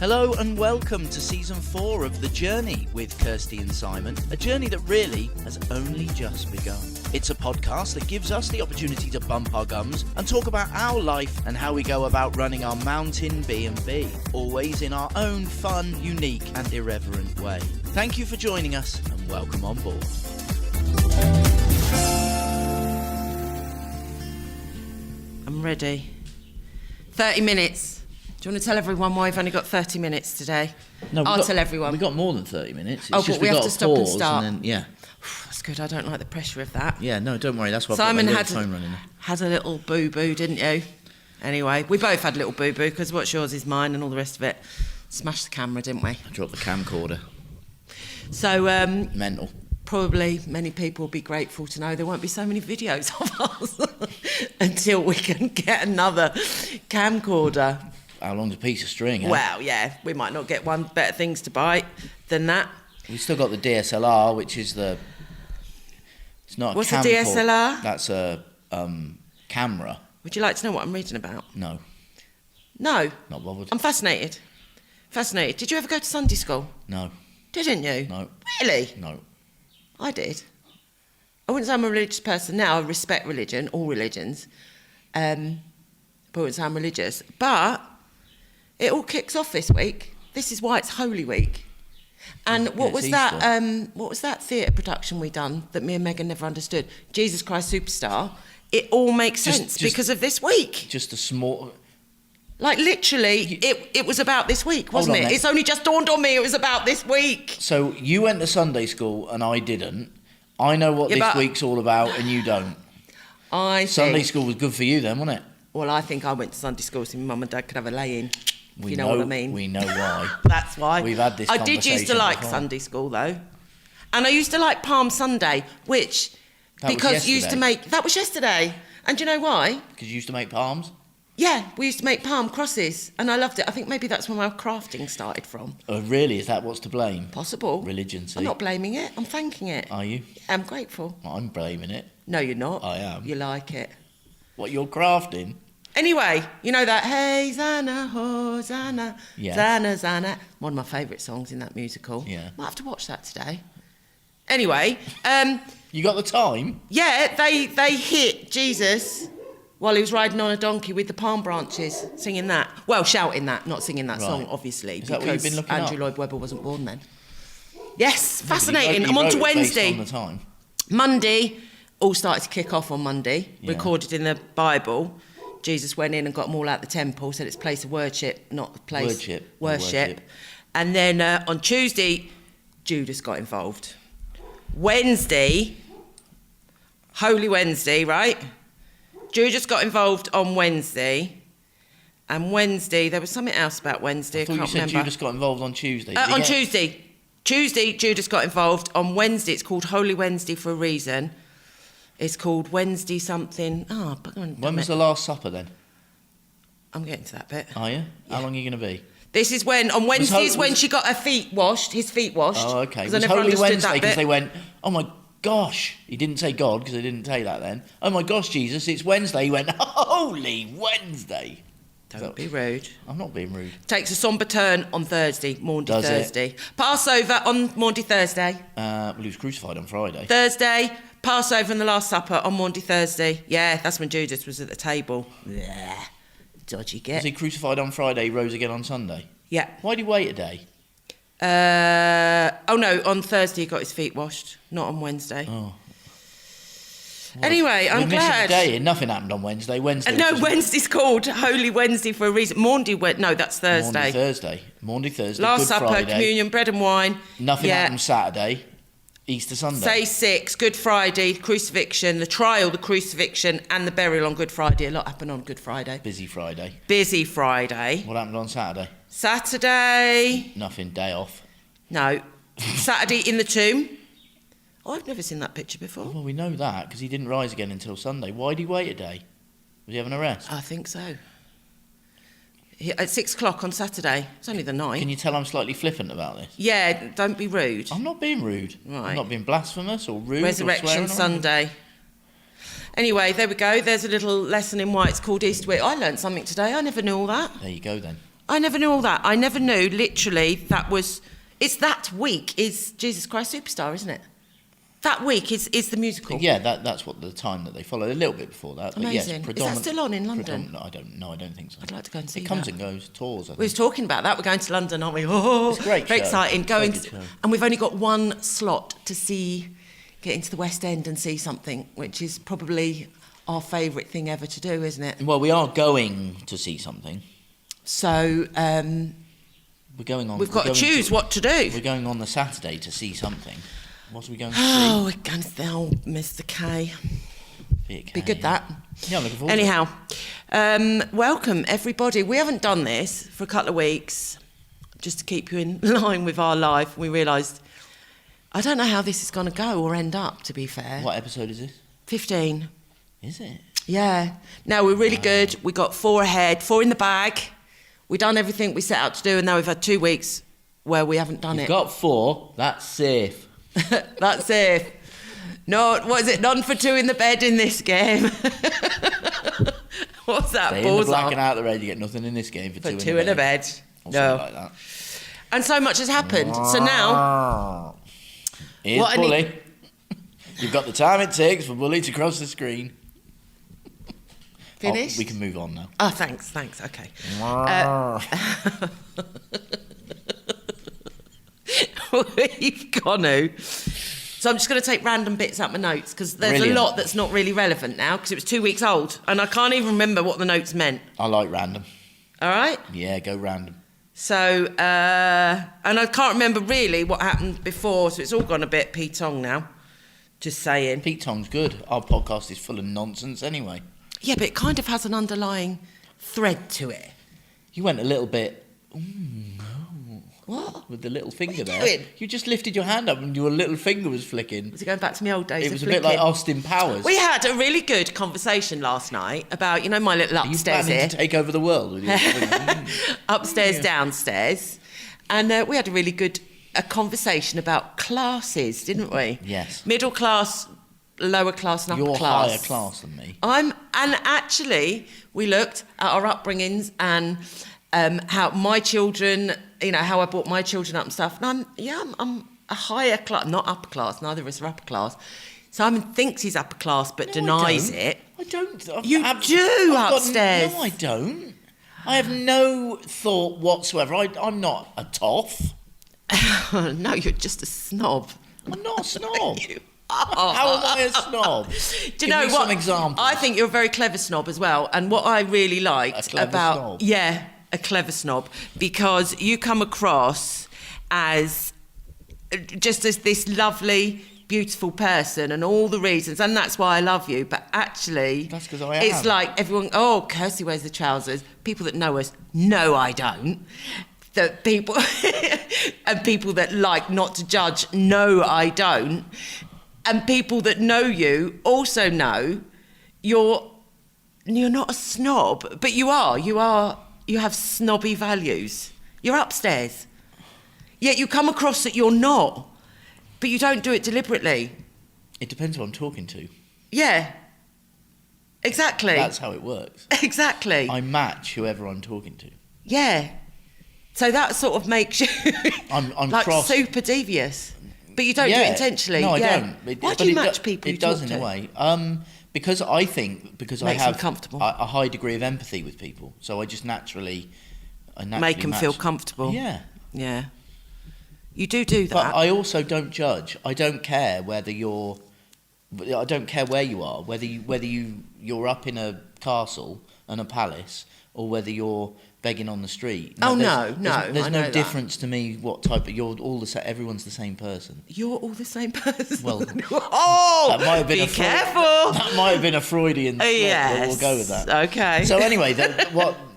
Hello and welcome to Season 4 of The Journey with Kirsty and Simon, a journey that really has only just begun. It's a podcast that gives us the opportunity to bump our gums and talk about our life and how we go about running our mountain B&B, always in our own fun, unique and irreverent way. Thank you for joining us and welcome on board. I'm ready. 30 minutes. Do you want to tell everyone why we've only got 30 minutes today? No, I'll tell everyone. We've got more than 30 minutes. It's but just we have got to stop and start. And then, yeah. That's good. I don't like the pressure of that. Yeah, no, don't worry. That's why Simon I've got my phone running. had a little boo-boo, didn't you? Anyway, we both had a little boo-boo because what's yours is mine and all the rest of it. Smashed the camera, didn't we? I dropped the camcorder. So, mental. Probably many people will be grateful to know there won't be so many videos of us until we can get another camcorder. How long's a piece of string, eh? Well, yeah, we might not get one. Better things to buy than that. We've still got the DSLR, which is the... It's not What's a camcorder. What's a DSLR? That's a camera. Would you like to know what I'm reading about? No. No? Not bothered. I'm fascinated. Fascinated. Did you ever go to Sunday school? No. Didn't you? No. Really? No. I did. I wouldn't say I'm a religious person now. I respect religion, all religions. But I wouldn't say I'm religious. But it all kicks off this week. This is why it's Holy Week. And what was that theatre production we done that me and Megan never understood? Jesus Christ Superstar. It all makes sense because of this week. Just a small... Like, literally, it was about this week, wasn't it? It's only just dawned on me it was about this week. So you went to Sunday school and I didn't. I know what this week's all about and you don't. Sunday school was good for you then, wasn't it? Well, I think I went to Sunday school so my mum and dad could have a lay-in. You know what I mean? We know why. That's why. We've had this conversation I did used to like before. Sunday school, though. And I used to like Palm Sunday, which... That was yesterday. And do you know why? Because you used to make palms? Yeah, we used to make palm crosses, and I loved it. I think maybe that's where my crafting started from. Oh, really? Is that what's to blame? Possible. Religion, see? I'm not blaming it. I'm thanking it. Are you? I'm grateful. I'm blaming it. No, you're not. I am. You like it. What, you're crafting? Anyway, you know that, hey, Zana, Hosanna, yes. Zana, Zana. One of my favourite songs in that musical. Yeah. Might have to watch that today. Anyway. You got the time? Yeah, they hit Jesus while he was riding on a donkey with the palm branches, singing that. Well, shouting that, not singing that song, obviously. Is that what you've been looking Andrew up? Lloyd Webber wasn't born then. Yes, fascinating. You I'm on wrote to it Wednesday. based on the time. Monday, all started to kick off on Monday, Yeah. recorded in the Bible. Jesus went in and got them all out the temple, said it's a place of worship, not a place... Worship. And then on Tuesday, Judas got involved. Wednesday, Holy Wednesday, right? Judas got involved on Wednesday. And Wednesday, there was something else about Wednesday, I thought can't you said remember. Judas got involved on Tuesday. Tuesday. Tuesday, Judas got involved. On Wednesday, it's called Holy Wednesday for a reason. It's called Wednesday something. When was the Last Supper then? I'm getting to that bit. Are you? Yeah. How long are you going to be? This is when, on Wednesday is when she got his feet washed. Oh, okay. Because It was I never Holy understood Wednesday that because bit. they went, oh my gosh. He didn't say God because they didn't say that then. Oh my gosh, Jesus, it's Wednesday. He went, Holy Wednesday. Don't be rude. I'm not being rude. Takes a sombre turn on Thursday, Maundy Does it? Thursday. Passover on Maundy Thursday. Well, he was crucified on Friday. Thursday, Passover and the Last Supper on Maundy Thursday. Yeah, that's when Judas was at the table. Yeah, dodgy Was get. he crucified on Friday, he rose again on Sunday? Yeah. Why'd he wait a day? On Thursday he got his feet washed, not on Wednesday. Oh. Anyway, I'm We're missing glad. a day and nothing happened on Wednesday. Wednesday's called Holy Wednesday for a reason. Maundy, that's Thursday. Maundy Thursday. Last Good Supper, Friday. communion, bread and wine. Nothing happened Saturday. Easter Sunday. Day 6, Good Friday, crucifixion, the trial, the crucifixion, and the burial on Good Friday. A lot happened on Good Friday. Busy Friday. Busy Friday. What happened on Saturday? Saturday. Nothing. Day off. No. Saturday in the tomb. Oh, I've never seen that picture before. Well, we know that because he didn't rise again until Sunday. Why did he wait a day? Was he having a rest? I think so. At 6 o'clock on Saturday. It's only the 9th. Can you tell I'm slightly flippant about this? Yeah, don't be rude. I'm not being rude. Right. I'm not being blasphemous or rude. Resurrection or Sunday. Anyway, there we go. There's a little lesson in why it's called Easter week. I learned something today. I never knew all that. There you go then. I never knew all that. I never knew, literally, it's that week is Jesus Christ Superstar, isn't it? That week is the musical. Yeah, that's what the time that they follow. A little bit before that. Amazing. But Is that still on in London? I don't think so. I'd like to go and see it. It comes and goes, tours, I think. We was talking about that. We're going to London, aren't we? Oh, it's a great very show. exciting. Show. And we've only got one slot to get into the West End and see something, which is probably our favourite thing ever to do, isn't it? Well, we are going to see something. So we're going on. We've got to choose what to do. We're going on the Saturday to see something. What are we going to see? Oh, we're going to the old Mr. K. Be good, that. Yeah, I'm looking forward Anyhow, welcome, everybody. We haven't done this for a couple of weeks, just to keep you in line with our life. We realised, I don't know how this is going to go or end up, to be fair. What episode is this? 15. Is it? Yeah. No, we're really good. We got 4 ahead, 4 in the bag. We've done everything we set out to do, and now we've had 2 weeks where we haven't done You've it. got 4. That's safe. That's it. No, what is it? None for 2 in the bed in this game. What's that? Stay in the black and out the red. You get nothing in this game for 2 in a bed. No. Like that. And so much has happened. So now... Here's Bully. You've got the time it takes for Bully to cross the screen. Finished? We can move on now. Oh, thanks. Okay. We've gone to. So I'm just going to take random bits out my notes because there's a lot that's not really relevant now because it was 2 weeks old and I can't even remember what the notes meant. I like random. All right? Yeah, go random. So, and I can't remember really what happened before, so it's all gone a bit Pete-tong now. Just saying. Pete-tong's good. Our podcast is full of nonsense anyway. Yeah, but it kind of has an underlying thread to it. You went a little bit... What? With the little finger there. Doing? You just lifted your hand up and your little finger was flicking. Was it going back to my old days? It was a bit like Austin Powers. We had a really good conversation last night about, my little upstairs here. here. To take over the world with your Upstairs, downstairs. And we had a really good conversation about classes, didn't we? Yes. Middle class, lower class and upper class. You're higher class than me. And actually, we looked at our upbringings and how my children... how I brought my children up and stuff. And I'm a higher class, not upper class, neither of us are upper class. Simon thinks he's upper class, but denies it. I don't. You do upstairs. No, I don't. I have no thought whatsoever. I'm not a toff. No, you're just a snob. I'm not a snob. You How am I a snob? Do you know what? Some examples. I think you're a very clever snob as well. And what I really liked about... Snob. Yeah, a clever snob, because you come across as just as this lovely, beautiful person and all the reasons, and that's why I love you. But actually, that's because I am. It's like everyone, Kirsty wears the trousers. People that know us, no, I don't. That people and people that like not to judge, no, I don't. And people that know you also know you're not a snob, but you are. You have snobby values. You're upstairs. Yet you come across that you're not, but you don't do it deliberately. It depends who I'm talking to. Yeah. Exactly. That's how it works. Exactly. I match whoever I'm talking to. Yeah. So that sort of makes you I'm like cross. Super devious. But you don't do it intentionally. No, I don't. don't. Why do you match people? It does in a way. Because I think Makes I have them comfortable. a high degree of empathy with people, so I just naturally make them feel comfortable. Yeah. Yeah. You do that. But I also don't judge. I don't care whether I don't care where you are, whether you're up in a castle and a palace, or whether you're begging on the street. There's no difference to me what type of... You're all everyone's the same person. You're all the same person? Well, that might have been careful! That might have been a Freudian slip, yes. but we'll go with that. Okay. So anyway,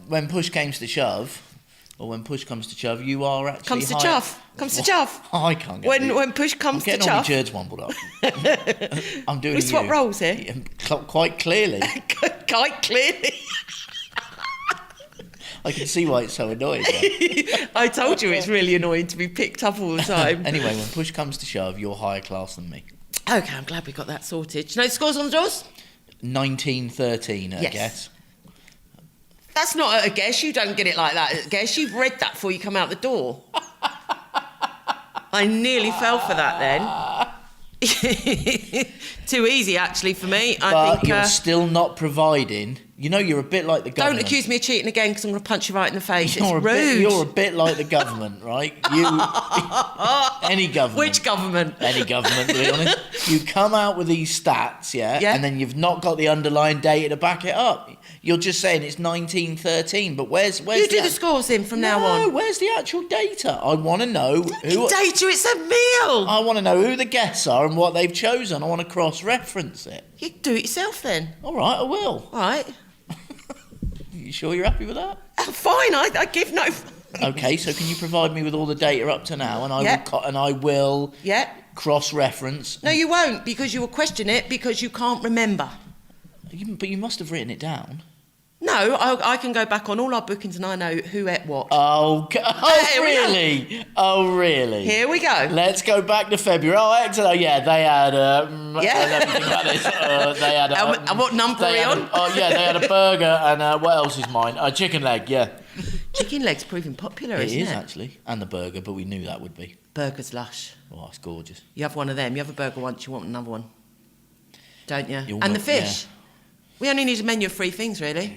when push comes to shove, or when push comes to shove, you are actually Comes to chuff. I can't get when push comes to chuff. I'm getting all my jerds wombled up. I'm doing We swap roles here. Yeah, quite clearly. Quite clearly. I can see why it's so annoying. I told you it's really annoying to be picked up all the time. Anyway, when push comes to shove, you're higher class than me. Okay, I'm glad we got that sorted. Do you know the scores on the doors? 19-13, I yes. guess. That's not a guess. You don't get it like that. Guess you've read that before you come out the door. I nearly fell for that then. Too easy, actually, for me. I think you're still not providing. You know, you're a bit like the government. Don't accuse me of cheating again, because I'm going to punch you right in the face. It's rude. You're a bit like the government, right? Any government. Which government? Any government, to be honest. You come out with these stats, yeah, and then you've not got the underlying data to back it up. You're just saying it's 1913, but where's you do the scores in from now on? No, where's the actual data? I want to know who... Data, it's a meal! I want to know who the guests are and what they've chosen. I want to cross-reference it. You do it yourself then. All right, I will. All right. You sure you're happy with that? Fine, I give no... Okay, so can you provide me with all the data up to now, and I will cross-reference. No, you won't, because you will question it because you can't remember. But you must have written it down. No, I can go back on all our bookings and I know who ate what. Oh, really? Oh, really? Here we go. Let's go back to February. Oh, excellent. Yeah, they had... let me think about this. They had... and what number are we on? They had a burger and what else is mine? A chicken leg, yeah. Chicken leg's proving popular, isn't it? It is, actually. And the burger, but we knew that would be. Burger's lush. Oh, it's gorgeous. You have one of them. You have a burger once, you want another one. Don't you? And the fish. Yeah. We only need a menu of 3 things, really.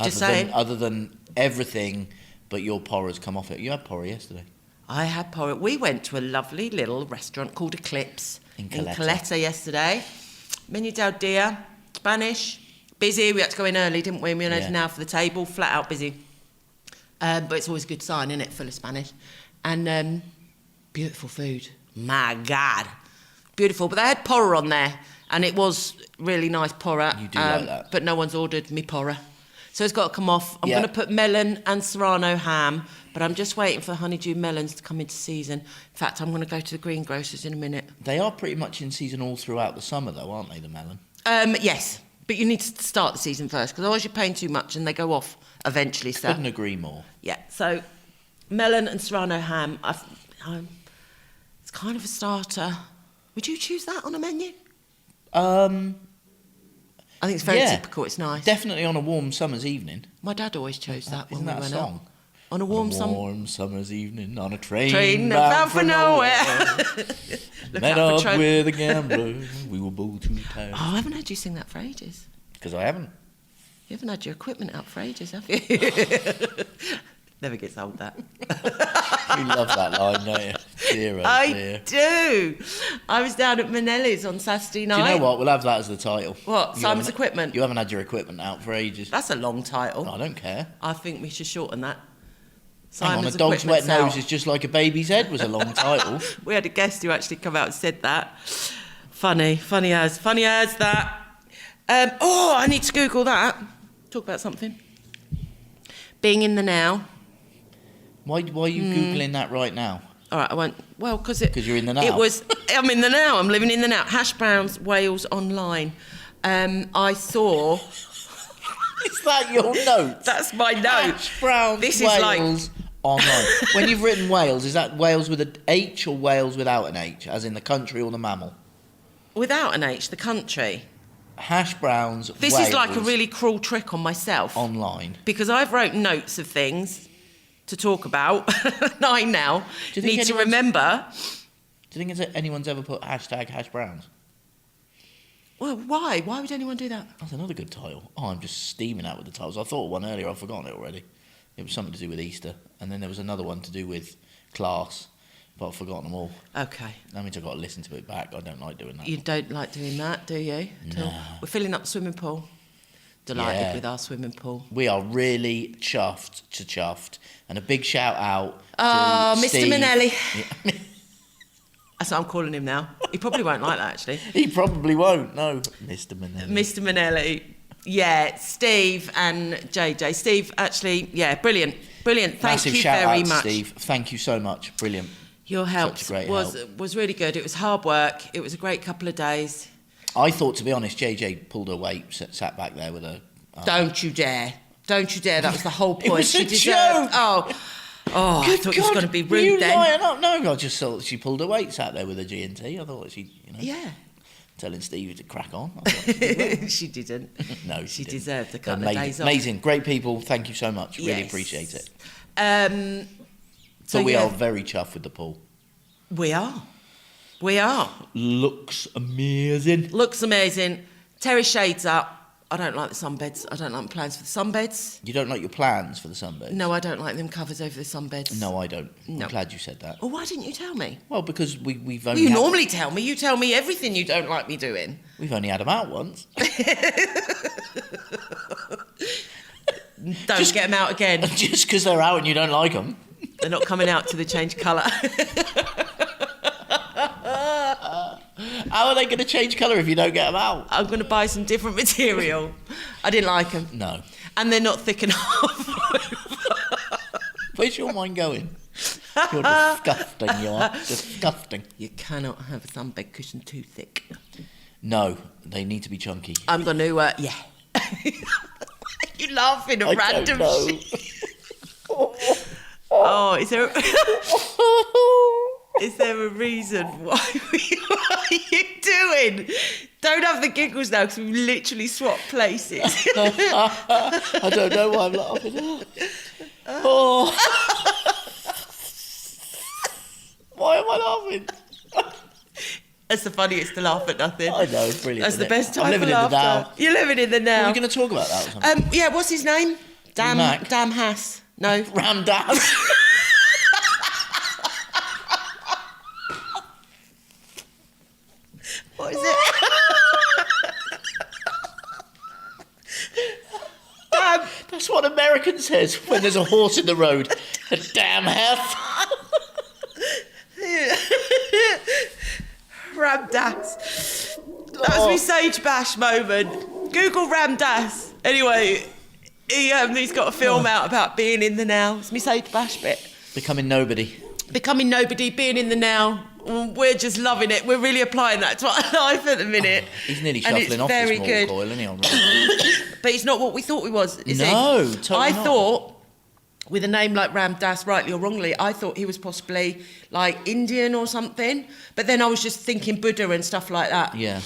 Just saying. Other than everything, but your porridge come off it. You had porridge yesterday. I had porridge. We went to a lovely little restaurant called Eclipse in Caleta yesterday. Menu del dia, Spanish, busy. We had to go in early, didn't we? We only had an hour for the table, flat out busy. But it's always a good sign, isn't it? Full of Spanish. And beautiful food. My God. Beautiful. But they had porridge on there. And it was really nice porridge. You do like that. But no one's ordered me porridge. So it's got to come off. I'm going to put melon and serrano ham, but I'm just waiting for honeydew melons to come into season. In fact, I'm going to go to the greengrocers in a minute. They are pretty much in season all throughout the summer, though, aren't they, the melon? Yes, but you need to start the season first, because otherwise you're paying too much and they go off eventually. So. Couldn't agree more. Yeah, so melon and serrano ham, it's kind of a starter. Would you choose that on a menu? I think it's very typical. It's nice. Definitely on a warm summer's evening. My dad always chose that when we went song? out. On a warm summer's evening, on a train bound for nowhere. Met up with a gambler, we were both too tired. Oh, I haven't heard you sing that for ages. Because I haven't. You haven't had your equipment out for ages, have you? Never gets old, that. You love that line, don't you? Dear, I do. I was down at Manelli's on Saturday night. Do you know what? We'll have that as the title. What? Simon's equipment? You haven't had your equipment out for ages. That's a long title. I don't care. I think we should shorten that. Hang on, a dog's wet nose is just like a baby's head was a long title. We had a guest who actually come out and said that. Funny as that. I need to Google that. Talk about something. Being in the now. Why are you Googling that right now? All right, I won't. Well, because you're in the now. I'm in the now. I'm living in the now. Hash browns, Wales online. I saw. Is that your note? That's my note. Hash browns, this Wales online. When you've written Wales, is that Wales with an H or Wales without an H, as in the country or the mammal? Without an H, the country. Hash browns. This Wales is like a really cruel trick on myself. Online. Because I've wrote notes of things to talk about. And I now need to remember. Do you think anyone's ever put hashtag hash browns? Well, why? Why would anyone do that? That's another good title. Oh, I'm just steaming out with the titles. I thought of one earlier. I've forgotten it already. It was something to do with Easter. And then there was another one to do with class. But I've forgotten them all. Okay. That means I've got to listen to it back. I don't like doing that. You don't like doing that, do you? No. We're filling up the swimming pool. Delighted with our swimming pool. We are really chuffed. And a big shout out to Steve. Mr. Manelli. Yeah. That's what I'm calling him now. He probably won't like that, actually. He probably won't, no. Mr. Manelli. Mr. Manelli. Yeah, Steve and JJ. Steve, actually, brilliant. Thank Massive you shout very out, much. Steve. Thank you so much. Brilliant. Your help was really good. It was hard work. It was a great couple of days. I thought, to be honest, JJ pulled her weight, sat back there with her... Don't you dare. Don't you dare. That was the whole point. It was a joke. I thought you was going to be rude then. No, I just thought she pulled her weight, sat there with her G&T. I thought she, Yeah. telling Stevie to crack on. I thought she did well. She didn't. No, She didn't. deserved a couple of days off. Amazing, great people. Thank you so much. Really Yes. appreciate it. So we yeah, are very chuffed with the pool. We are. We are. Looks amazing. Looks amazing. Terry shades up. I don't like the sunbeds. I don't like the plans for the sunbeds. You don't like your plans for the sunbed? No, I don't like them covers over the sunbeds. No, I don't. No. I'm glad you said that. Well, why didn't you tell me? Well, because we've Well, only you had, normally tell me. You tell me everything you don't like me doing. we've only had them out once. Don't get them out again. Just because they're out and you don't like them. They're not coming out till they change colour. How are they going to change colour if you don't get them out? I'm going to buy some different material. I didn't like them. No. And they're not thick enough. Where's your mind going? You're disgusting, you are. Disgusting. You cannot have a sunbed cushion too thick. No, they need to be chunky. I'm going to, yeah. You're laughing at I random don't know. shit. Oh, is there a reason why what are you doing? Don't have the giggles now because we've literally swapped places. I don't know why I'm laughing. Oh. Why am I laughing? That's the funniest to laugh at nothing. I know, it's brilliant. That's the isn't it? best time I'm living for in the laughter. now. You're living in the now. Are we going to talk about that or something? Yeah, what's his name? Mac. Damn Hass. No. Ramdas. What is it? That's what American says when there's a horse in the road. A damn heifer. Ramdas. That was my Sage Bash moment. Google Ramdas. Anyway, he's got a film out about being in the now. It's my Sage Bash bit. Becoming nobody. Becoming nobody, being in the now. We're just loving it. We're really applying that to our life at the minute. He's nearly And it's shuffling off very this good. mortal coil, isn't he? On Ramdas? But it's not what we thought we was, is he? No, totally I not. thought, with a name like Ramdas, rightly or wrongly, I thought he was possibly like Indian or something. But then I was just thinking Buddha and stuff like that. Yeah.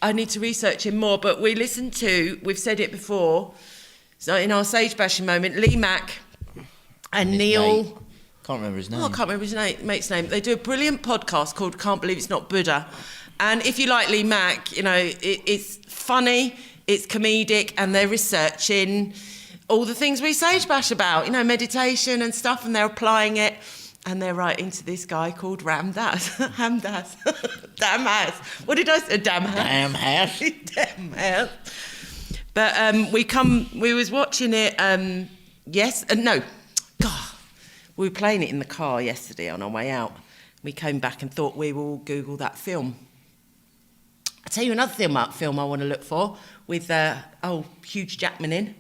I need to research him more. But we listened to, we've said it before, so in our Sage Bashing moment, Lee Mack and His Neil... mate. Can't remember his name. Oh, I can't remember his mate's name. They do a brilliant podcast called Can't Believe It's Not Buddha. And if you like Lee Mack, you know, it's funny, it's comedic, and they're researching all the things we Sage Bash about, you know, meditation and stuff, and they're applying it. And they're writing to this guy called Ramdas. Hamdas. Damn Hass. What did I say? Damn Hass. Damn Hass. Damn Hass. But we was watching it, God. We were playing it in the car yesterday on our way out. We came back and thought we will Google that film. I'll tell you another film I want to look for with Hugh Jackman in,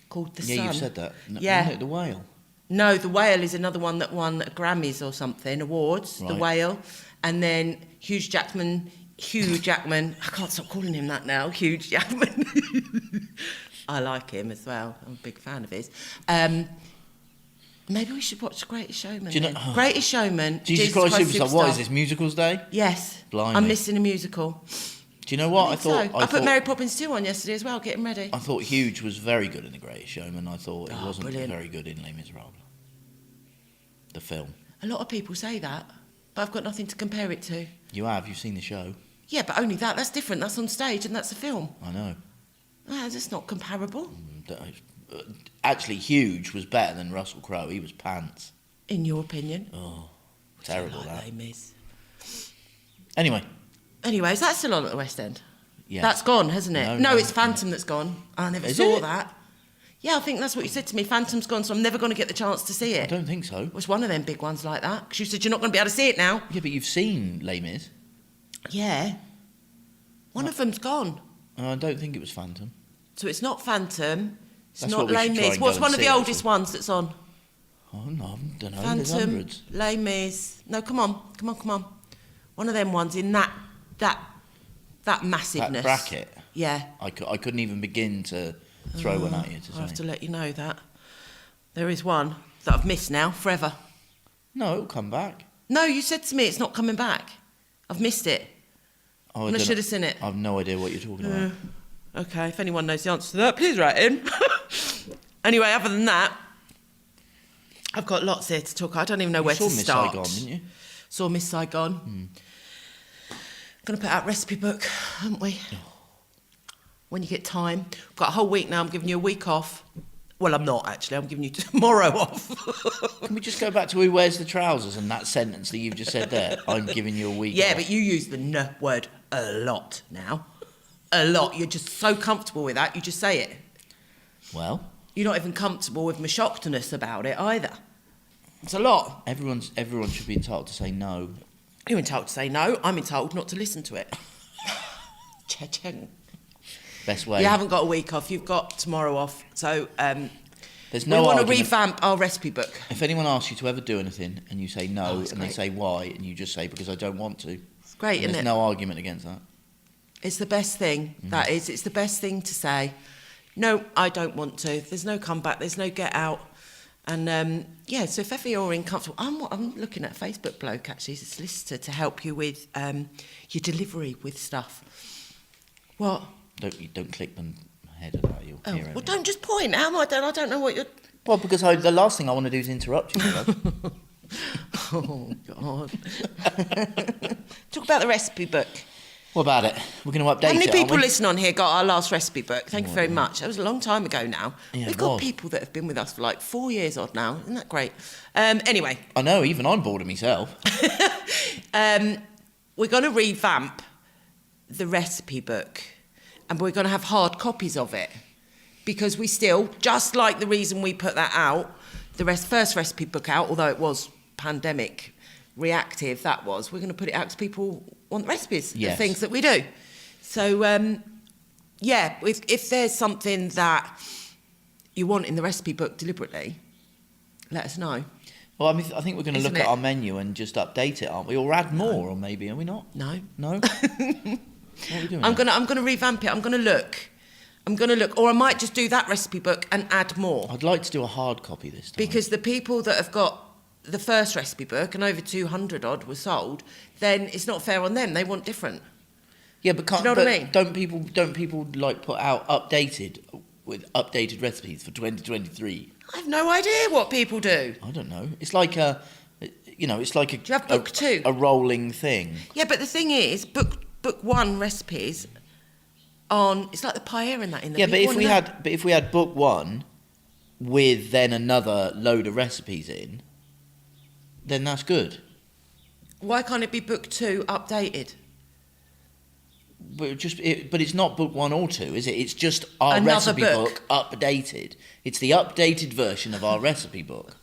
called The Sun. Yeah, you've said that. No, Yeah. wasn't it The Whale? No, The Whale is another one that won Grammys or something, awards, Right. The Whale. And then Hugh Jackman, I can't stop calling him that now, Hugh Jackman. I like him as well. I'm a big fan of his. Maybe we should watch Greatest Showman. Do you know- then. Greatest Showman. Jesus Christ Superstar. What is this, Musicals Day? Yes. Blimey. I'm missing a musical. Do you know what? I So, thought put Mary Poppins 2 on yesterday as well, getting ready. I thought Huge was very good in The Greatest Showman. I thought he wasn't brilliant. very good in Les Miserables. The film. A lot of people say that, but I've got nothing to compare it to. You've seen the show. Yeah, but only that. That's different. That's on stage and that's a film. I know. That's not comparable. Actually, Huge was better than Russell Crowe. He was pants. In your opinion. Oh, terrible Like that. Les Mis. Anyway, Anyways, that's still on at the West End. yeah. That's gone, hasn't it? No, No, it's Phantom that's gone. I never Is saw it? that. Yeah, I think that's what you said to me. Phantom's gone, so I'm never going to get the chance to see I it. don't think so. It was one of them big ones like that. Because you said you're not going to be able to see it now. Yeah, but you've seen Les Mis. Yeah. One of them's gone. I don't think it was Phantom. So it's not Phantom. It's That's not what we Les should try Mis. and What's go one and of see, the oldest actually. ones that's on? Oh, no, I don't know. There's Phantom, hundreds. Les Mis. No, come on. One of them ones in that massiveness. That bracket. Yeah. I couldn't even begin to throw one at you to I'll have say. to let you know that. There is one that I've missed now, forever. No, it'll come back. No, you said to me it's not coming back. I've missed it. Oh, And I should have seen it. I've no idea what you're talking about. Okay, if anyone knows the answer to that, please write in. Anyway, other than that, I've got lots here to talk about. I don't even know where to Miss start. Saigon, didn't you? Saw Miss Saigon. Going to put out recipe book, haven't we? When you get time. I've got a whole week now. I'm giving you a week off. Well, I'm not, actually. I'm giving you tomorrow off. Can we just go back to who wears the trousers and that sentence that you've just said there? I'm giving you a week Yeah, off. but you use the "n" word a lot now. A lot. You're just so comfortable with that, you just say it. Well, You're not even comfortable with my shockedness about it either. It's a lot. everyone should be entitled to say no. You're entitled to say no. I'm entitled not to listen to it. Cha-ching. Best way. You haven't got a week off. You've got tomorrow off. So There's no we want to argument. revamp our recipe book. If anyone asks you to ever do anything and you say no, it's and they great. say why, and you just say because I don't want to, It's great, isn't there's it? no argument against that. It's the best thing. That is. It's the best thing to say. No, I don't want to. There's no comeback. There's no get out. And yeah, so if ever you're uncomfortable, I'm looking at a Facebook bloke actually, he's a solicitor to help you with your delivery with stuff. What? Don't click them head at that. You'll Oh, hear well, everything. don't just point. I don't know what you're. Well, because the last thing I want to do is interrupt you. Love. Oh God. Talk about the recipe book. What about it? We're going to update it. How many people aren't we? listening on here got our last recipe book? Thank you very much. That was a long time ago now. Yeah, We've it got was. people that have been with us for like 4 years odd now. Isn't that great? Anyway, I know. Even I'm bored of myself. we're going to revamp the recipe book and we're going to have hard copies of it because we still, just like the reason we put that out, the first recipe book out, although it was pandemic reactive, we're going to put it out because people want recipes, the Yes. things that we do. So, yeah, if there's something that you want in the recipe book deliberately, let us know. Well, I think we're going to Isn't look at it? our menu and just update it, aren't we? Or add more, or maybe, are we not? No. No? What are we doing? I'm now? gonna revamp it. I'm gonna look, or I might just do that recipe book and add more. I'd like to do a hard copy this time. Because the people that have got the first recipe book and over 200 odd were sold, then it's not fair on them. They want different. Yeah, but can't, Do you know what I but mean? Don't people like put out updated recipes for 2023? I have no idea what people do. I don't know. It's like a, it's like a. Do you have book two? A rolling thing. Yeah, but the thing is, book one recipes on. It's like the paella and that in the. Yeah, but if we had book one, with then another load of recipes in, then that's good. Why can't it be book two updated? But it's not book one or two, is it? It's just our Another recipe book. book updated. It's the updated version of our recipe book.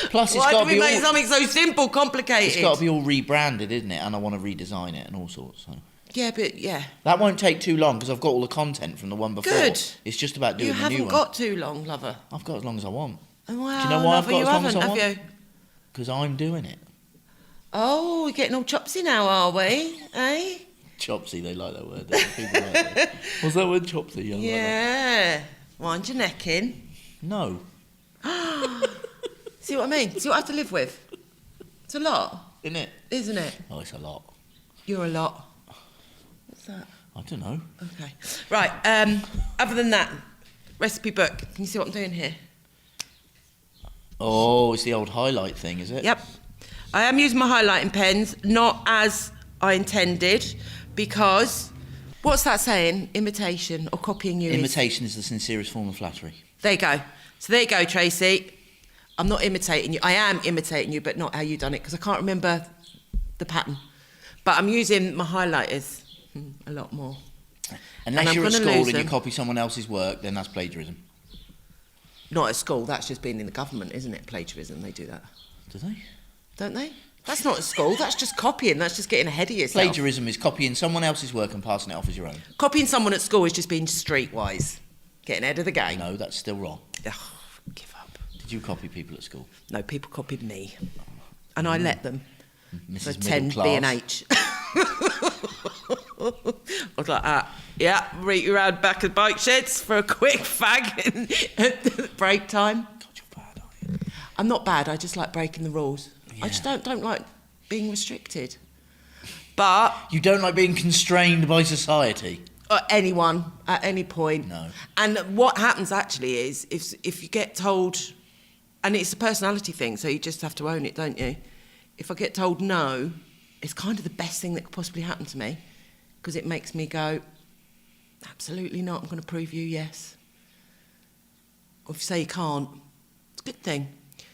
Plus, it's Why got do to we be make all, something so simple complicated? it's got to be all rebranded, isn't it? And I want to redesign it and all sorts. So. Yeah, but yeah. That won't take too long because I've got all the content from the one before. Good. It's just about doing You the new haven't one. got too long, lover. I've got as long as I want. Oh, wow, Do you know why I've lover, got you as long as haven't, I want? have you? Because I'm doing it. Oh, we're getting all chopsy now, are we? Eh? Chopsy, they like that word. don't they? People like that. What's that word, chopsy? I like that. Yeah. Wind your neck in. No. See what I mean? See what I have to live with? It's a lot, Isn't it? isn't it? Oh, it's a lot. You're a lot. What's that? I don't know. Okay. Right, other than that, recipe book. Can you see what I'm doing here? Oh, it's the old highlight thing, is it? Yep. I am using my highlighting pens, not as I intended, because, what's that saying? Imitation or copying you is- Imitation is the sincerest form of flattery. There you go. So there you go, Tracy. I'm not imitating you. I am imitating you, but not how you done it, because I can't remember the pattern. But I'm using my highlighters a lot more. Unless I'm you're at gonna school lose and you them. copy someone else's work, then that's plagiarism. Not at school. That's just being in the government, isn't it? Plagiarism. They do that, Do they? don't they? That's not at school. That's just copying. That's just getting ahead of yourself. Plagiarism is copying someone else's work and passing it off as your own. Copying someone at school is just being streetwise, getting ahead of the game. No, that's still wrong. Ugh, give up. Did you copy people at school? No, people copied me, and I let them. Mrs. For 10 Middle B and Class. H. I was like, yeah, reach you around back of bike sheds for a quick fag at break time. God, you're bad, aren't you? I'm not bad. I just like breaking the rules. I just Yeah. don't like being restricted. But You don't like being constrained by society? anyone at any point. No. And what happens actually is if you get told, and it's a personality thing, so you just have to own it, don't you? If I get told no, it's kind of the best thing that could possibly happen to me, because it makes me go, absolutely not, I'm going to prove you yes. Or if you say you can't, it's a good thing.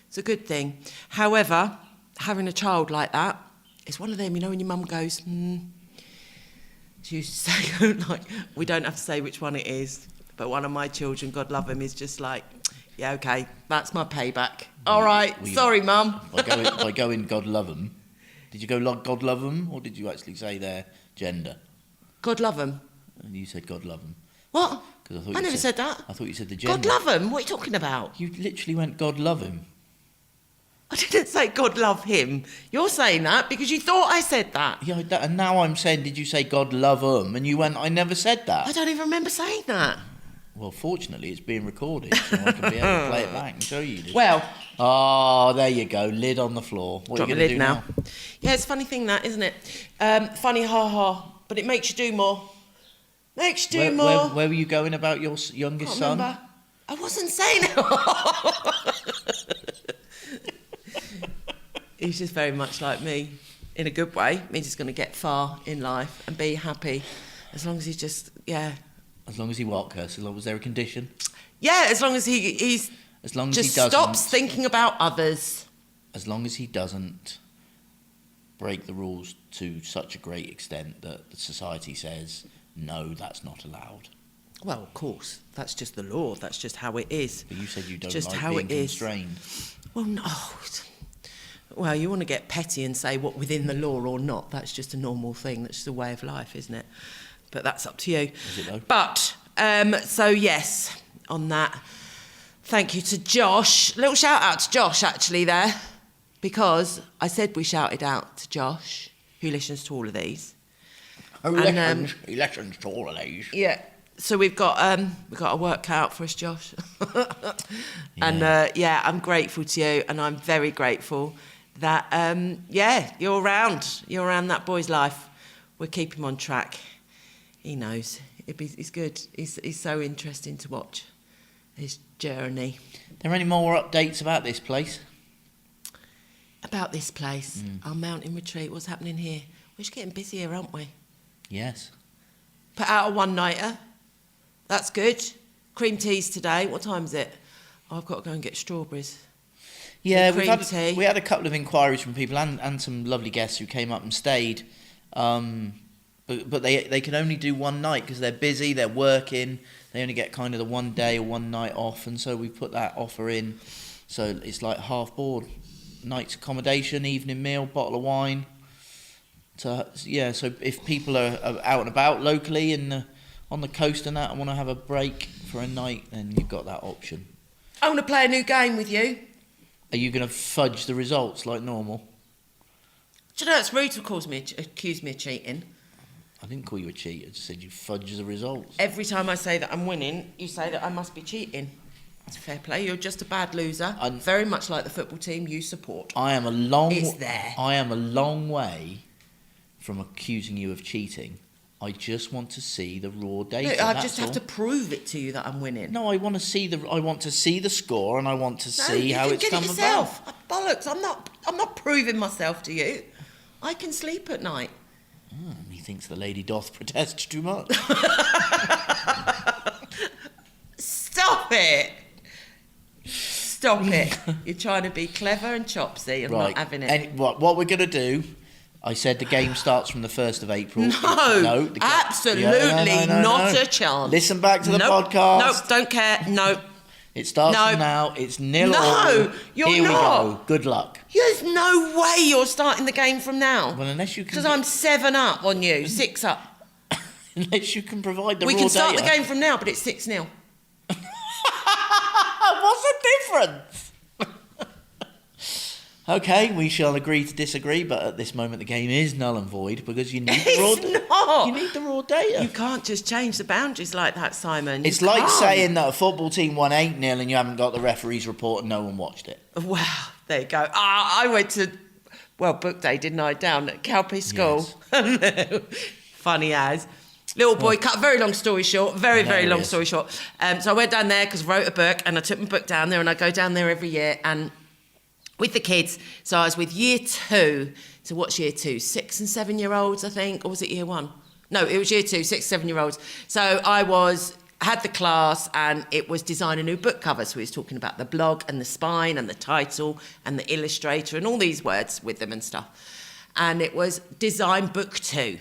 It's a good thing. However, having a child like that, it's one of them, you know, when your mum goes, she used to say, like, we don't have to say which one it is, but one of my children, God love him, is just like, yeah, okay, that's my payback. All right, sorry, Mum. By going God love them, did you go God love them, or did you actually say their gender? God love him. And you said God love them. What? I never said that. I thought you said the gender. God love him? What are you talking about? You literally went God love him. I didn't say God love him. You're saying that because you thought I said that. Yeah, and now I'm saying, did you say God love them? And you went, I never said that. I don't even remember saying that. Well, fortunately, it's being recorded, so I can be able to play it back and show you. Well. Oh, there you go. Lid on the floor. What are you going to do now? Yeah, it's a funny thing, that, isn't it? Funny, ha-ha. But it makes you do more. Makes you do more. Where were you going about your youngest son? Remember. I wasn't saying it. He's just very much like me, in a good way. Means he's going to get far in life and be happy, as long as he's just, yeah. As long as he what, Kirsty? As long as there a condition? Yeah, as long as he's as long as just he doesn't, stops thinking about others. As long as he doesn't break the rules to such a great extent that the society says, no, that's not allowed. Well, of course, that's just the law. That's just how it is. But you said you don't just like how being it is. constrained. Well, no. Well, you want to get petty and say what within the law or not. That's just a normal thing. That's just a way of life, isn't it? But that's up to you. Is it though? But, so yes, on that, thank you to Josh. Little shout out to Josh, actually, there. Because I said we shouted out to Josh, who listens to all of these. He listens to all of these. Yeah. So we've got a work cut out for us, Josh. And yeah, I'm grateful to you, and I'm very grateful that you're around that boy's life. We'll keep him on track. He knows. He's good. He's so interesting to watch his journey. Are there any more updates about this place? About this place, our mountain retreat. What's happening here? We're just getting busier, aren't we? Yes. Put out a one-nighter. That's good. Cream teas today. What time is it? Oh, I've got to go and get strawberries. Yeah, we had a couple of inquiries from people and some lovely guests who came up and stayed. But they can only do one night because they're busy, they're working. They only get kind of the 1 day or one night off, and so we put that offer in. So it's like half board. Night's accommodation, evening meal, bottle of wine. So if people are out and about locally on the coast and that, and want to have a break for a night, then you've got that option. I want to play a new game with you. Are you going to fudge the results like normal? Do you know it's rude to accuse me of cheating? I didn't call you a cheat. I just said you fudge the results. Every time I say that I'm winning, you say that I must be cheating. It's fair play. You're just a bad loser. Very much like the football team you support. It's there. I am a long way from accusing you of cheating. I just want to see the raw data. Look, I just have to prove it to you that I'm winning. No, I want to see the score, and I want to see how it's come about. Bollocks! I'm not proving myself to you. I can sleep at night. He thinks the lady doth protest too much. Stop it! Stop it! You're trying to be clever and chopsy and not having it. And what we're going to do, I said the game starts from the 1st of April. No, absolutely not a chance. Listen back to the podcast. No, don't care. No. It starts from now. It's 0-0. No, you're Here not. we go. Good luck. There's no way you're starting the game from now. Well, unless you can... Because I'm 7 up on you, 6 up. Unless you can provide the raw data. We can start the game from now, but it's 6-0. What's the difference? Okay, we shall agree to disagree, but at this moment the game is null and void because you need You need the raw data. You can't just change the boundaries like that, Simon. It's like saying that a football team won 8-0 and you haven't got the referee's report and no one watched it. Wow, there you go. I went to book day, didn't I, down at Calpe School. Yes. Funny as. Little boy, cut a very long story short, very long story short. So I went down there because I wrote a book and I took my book down there, and I go down there every year and with the kids. So I was with year 2. So what's year 2? 6 and 7 year olds, I think, or was it year 1? No, it was year 2, 6, 7 year olds. So I had the class and it was design a new book cover. So we was talking about the blog and the spine and the title and the illustrator and all these words with them and stuff. And it was design book 2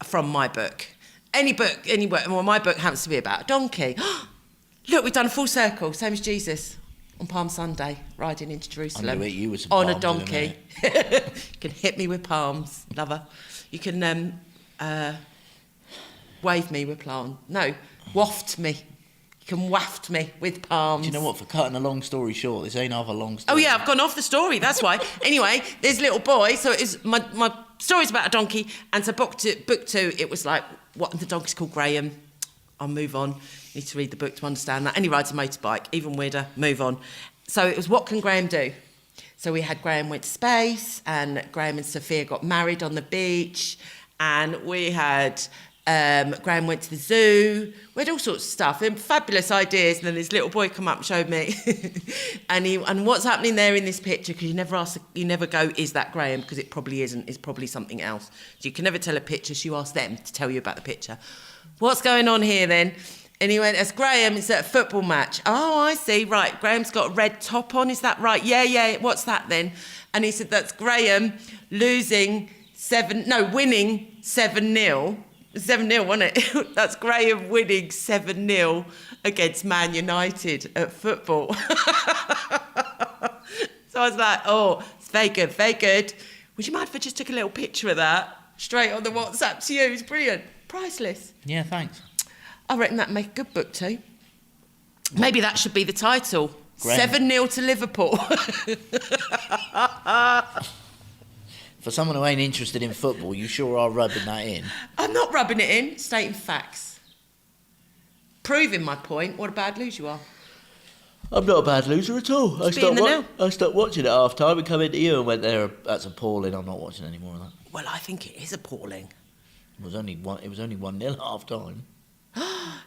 from my book. Any book, well, my book happens to be about a donkey. Look, we've done a full circle, same as Jesus on Palm Sunday, riding into Jerusalem you with some on a palms donkey. You can hit me with palms, lover. You can wave me with palms. No, waft me. You can waft me with palms. Do you know what? For cutting a long story short, this ain't half a long story. Oh yeah, I've gone off the story. That's why. Anyway, there's a little boy. So it's my story's about a donkey, and so book 2, it was like, what, the donkey's called Graham. I'll move on. Need to read the book to understand that. And he rides a motorbike. Even weirder. Move on. So it was, what can Graham do? So we had Graham went to space, and Graham and Sophia got married on the beach, and we had Graham went to the zoo. We had all sorts of stuff. And fabulous ideas. And then this little boy come up and showed me. and what's happening there in this picture, because you never go, is that Graham? Because it probably isn't. It's probably something else. So you can never tell a picture, so you ask them to tell you about the picture. What's going on here then? And he went, as Graham, it's at a football match. Oh, I see, right. Graham's got a red top on, is that right? Yeah, what's that then? And he said, that's Graham winning 7-0. 7-0, wasn't it? That's Graham winning 7-0 against Man United at football. So I was like, oh, it's very good, very good. Would you mind if I just took a little picture of that straight on the WhatsApp to you? It's brilliant. Priceless. Yeah, thanks. I reckon that'd make a good book too. Maybe that should be the title. Graham. 7-0 to Liverpool. For someone who ain't interested in football, you sure are rubbing that in. I'm not rubbing it in, stating facts. Proving my point, what a bad loser you are. I'm not a bad loser at all. I stopped watching at half time and come into you and went there. That's appalling. I'm not watching any more of that. Well, I think it is appalling. It was only 1-0 at half time.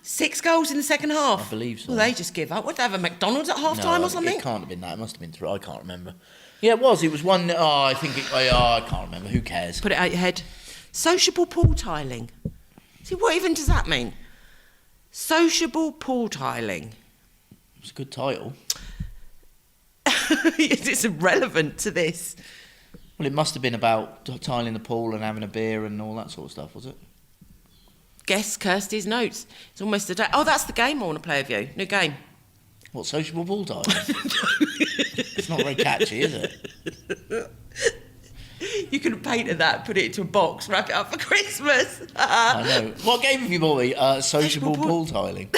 6 goals in the second half. I believe so. Well, they just give up. Would they have a McDonald's at half time or something? It can't have been that. It must have been 3. I can't remember. Yeah, it was. It was 1. Oh, I think it. I can't remember. Who cares? Put it out your head. Sociable pool tiling. See, what even does that mean? Sociable pool tiling. It's a good title. It's irrelevant to this. Well, it must have been about tiling the pool and having a beer and all that sort of stuff, was it? Guess Kirsty's notes. It's almost a day. Oh, that's the game I want to play with you. New game. What, sociable pool tiling? It's not very catchy, is it? You could have painted that, put it into a box, wrap it up for Christmas. I know. What game have you bought me? Sociable pool tiling.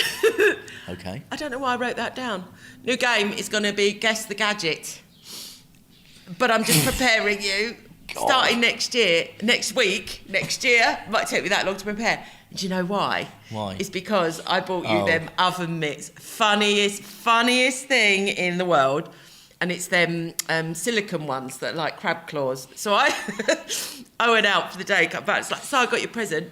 Okay. I don't know why I wrote that down. New game is going to be Guess the Gadget. But I'm just preparing you. God. Starting next year. Might take me that long to prepare. Do you know why? Why? It's because I bought you them oven mitts. Funniest thing in the world. And it's them silicone ones that are like crab claws. So I went out for the day, got back. It's like, so I got your present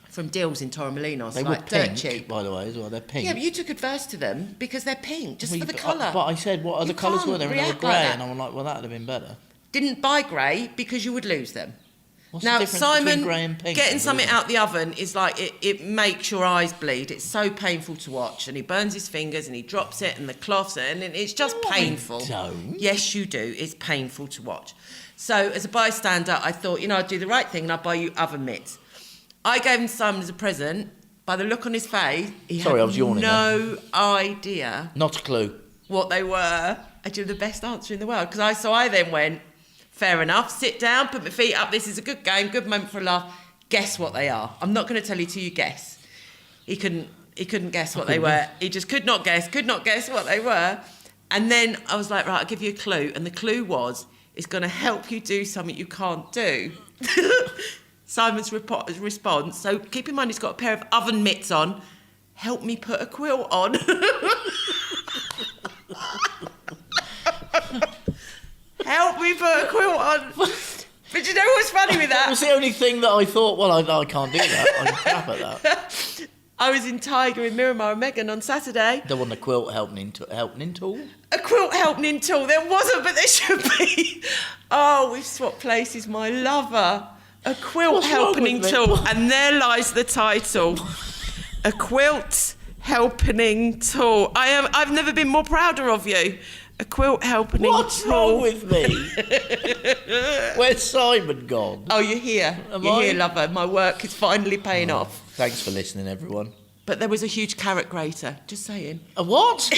from Deals in Torremolinos. They were pink, cheap, by the way, as well. They're pink. Yeah, but you took adverse to them because they're pink, just for the colour. But I said, what other colours were there? And they were grey, and I'm like, well, that would have been better. Didn't buy grey because you would lose them. What's now, the difference Simon, between grey and pink? Getting something out the oven is like, it makes your eyes bleed. It's so painful to watch. And he burns his fingers and he drops it and the cloths, and it's just painful. I don't. Yes, you do. It's painful to watch. So as a bystander, I thought, I'd do the right thing and I'd buy you oven mitts. I gave him Simon as a present. By the look on his face, he had no idea. Not a clue. What they were. I did the best answer in the world. So I then went, fair enough, sit down, put my feet up. This is a good game, good moment for a laugh. Guess what they are. I'm not going to tell you till you guess. He couldn't guess what they were. He just could not guess what they were. And then I was like, right, I'll give you a clue. And the clue was, it's going to help you do something you can't do. Simon's response, so keep in mind he's got a pair of oven mitts on. Help me put a quilt on. help me put a quilt on. But you know what's funny with That that? was the only thing that I thought, well, I can't do that. I'm crap at that. I was in Tiger with Miramar and Megan on Saturday. There wasn't a quilt helping tool? A quilt helping tool. There wasn't, but there should be. Oh, we've swapped places, my lover. A quilt What's wrong helping with me? tool. And there lies the title. A quilt helping tool. I've never been more prouder of you. A quilt helping What's tool. wrong with me? Where's Simon gone? Oh, you're here. Am You're I? here, lover. My work is finally paying off. Thanks for listening, everyone. But there was a huge carrot grater. Just saying. A what?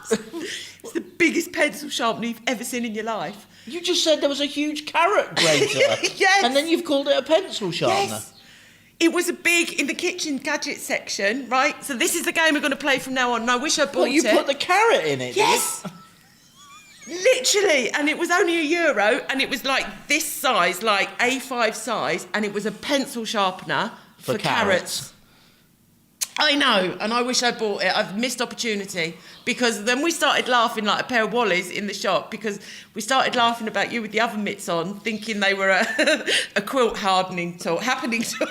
It's the biggest pencil sharpener you've ever seen in your life. You just said there was a huge carrot grater. Yes. And then you've called it a pencil sharpener. Yes. It was a big in the kitchen gadget section, right? So this is the game we're going to play from now on. And I wish I bought What, you it. put the carrot in it? Yes. Literally, and it was only €1, and it was like this size, like A5 size, and it was a pencil sharpener for carrots. I know, and I wish I bought it. I've missed opportunity because then we started laughing like a pair of wallies in the shop because we started laughing about you with the oven mitts on, thinking they were a quilt hardening tool, happening tool.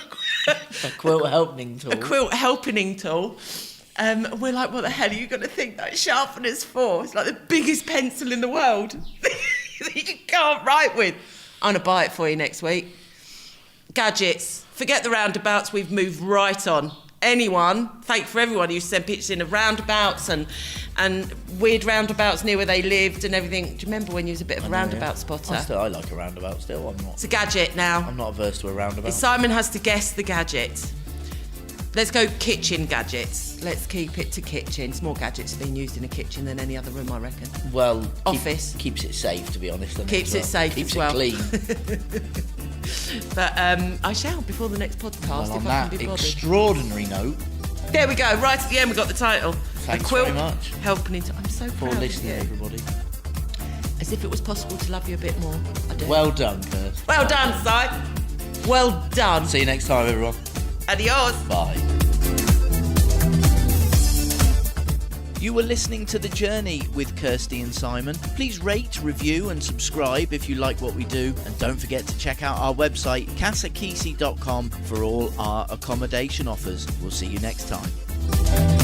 A quilt helping tool. A quilt helpening tool. We're like, what the hell are you going to think that sharpener's for? It's like the biggest pencil in the world that you can't write with. I'm going to buy it for you next week. Gadgets. Forget the roundabouts. We've moved right on. Anyone, thank for everyone who sent pictures in of roundabouts and weird roundabouts near where they lived and everything. Do you remember when you was a bit of a roundabout spotter? I like a roundabout still. It's a gadget now. I'm not averse to a roundabout. Simon has to guess the gadget. Let's go kitchen gadgets. Let's keep it to kitchen. It's more gadgets being used in a kitchen than any other room, I reckon. Well, Office. Keeps it safe, to be honest. Keeps it safe Keeps as well. Keeps it clean. But I shall before the next podcast Well, on if I that can be bothered. extraordinary note, There we go. Right at the end, we got the title. Thanks a quilt very much. helping into. I'm so for proud listening, of you. everybody. As if it was possible to love you a bit more. I do. Well done, Kirsty. Well done, Si. Well done. See you next time, everyone. Adios. Bye. You were listening to The Journey with Kirsty and Simon. Please rate, review and subscribe if you like what we do. And don't forget to check out our website, casakisi.com, for all our accommodation offers. We'll see you next time.